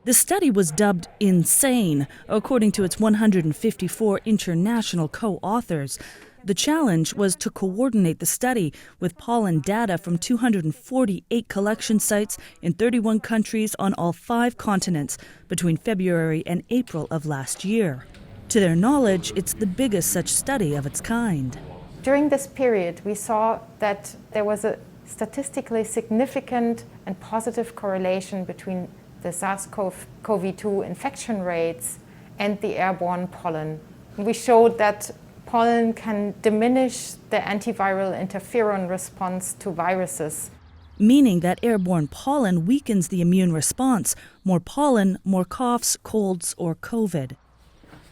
The study was dubbed insane, according to its 154 international co-authors. The challenge was to coordinate the study with pollen data from 248 collection sites in 31 countries on all 5 continents between February and April of last year. To their knowledge, it's the biggest such study of its kind. During this period, we saw that there was a statistically significant and positive correlation between the SARS-CoV-2 infection rates and the airborne pollen. We showed that pollen can diminish the antiviral interferon response to viruses. Meaning that airborne pollen weakens the immune response. More pollen, more coughs, colds, or COVID.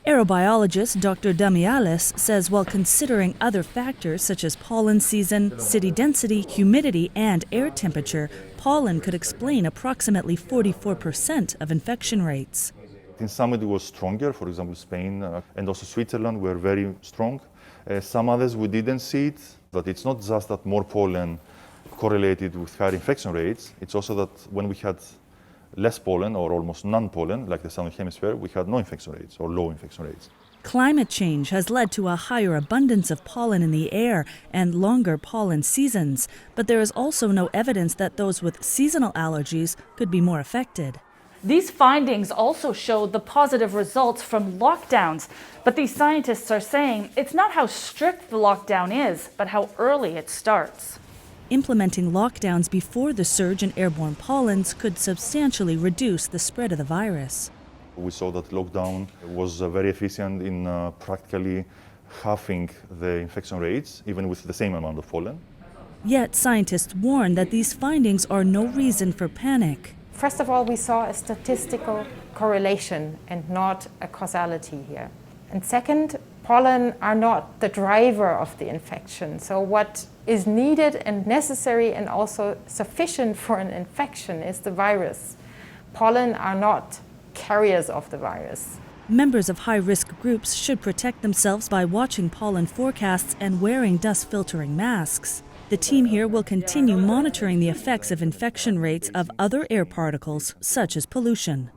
Aerobiologist Dr. Damialis says while considering other factors such as pollen season, city density, humidity, and air temperature, pollen could explain approximately 44% of infection rates. In some it was stronger, for example Spain and also Switzerland were very strong. Some others we didn't see it, but it's not just that more pollen correlated with higher infection rates, it's also that when we had less pollen or almost none pollen, like the southern hemisphere, we had no infection rates or low infection rates. Climate change has led to a higher abundance of pollen in the air and longer pollen seasons, but there is also no evidence that those with seasonal allergies could be more affected. These findings also showed the positive results from lockdowns, but these scientists are saying it's not how strict the lockdown is, but how early it starts. Implementing lockdowns before the surge in airborne pollens could substantially reduce the spread of the virus. We saw that lockdown was very efficient in practically halving the infection rates, even with the same amount of pollen. Yet scientists warn that these findings are no reason for panic. First of all, we saw a statistical correlation and not a causality here. And second, pollen are not the driver of the infection. So what is needed and necessary and also sufficient for an infection is the virus. Pollen are not carriers of the virus. Members of high-risk groups should protect themselves by watching pollen forecasts and wearing dust-filtering masks. The team here will continue monitoring the effects of infection rates of other air particles, such as pollution.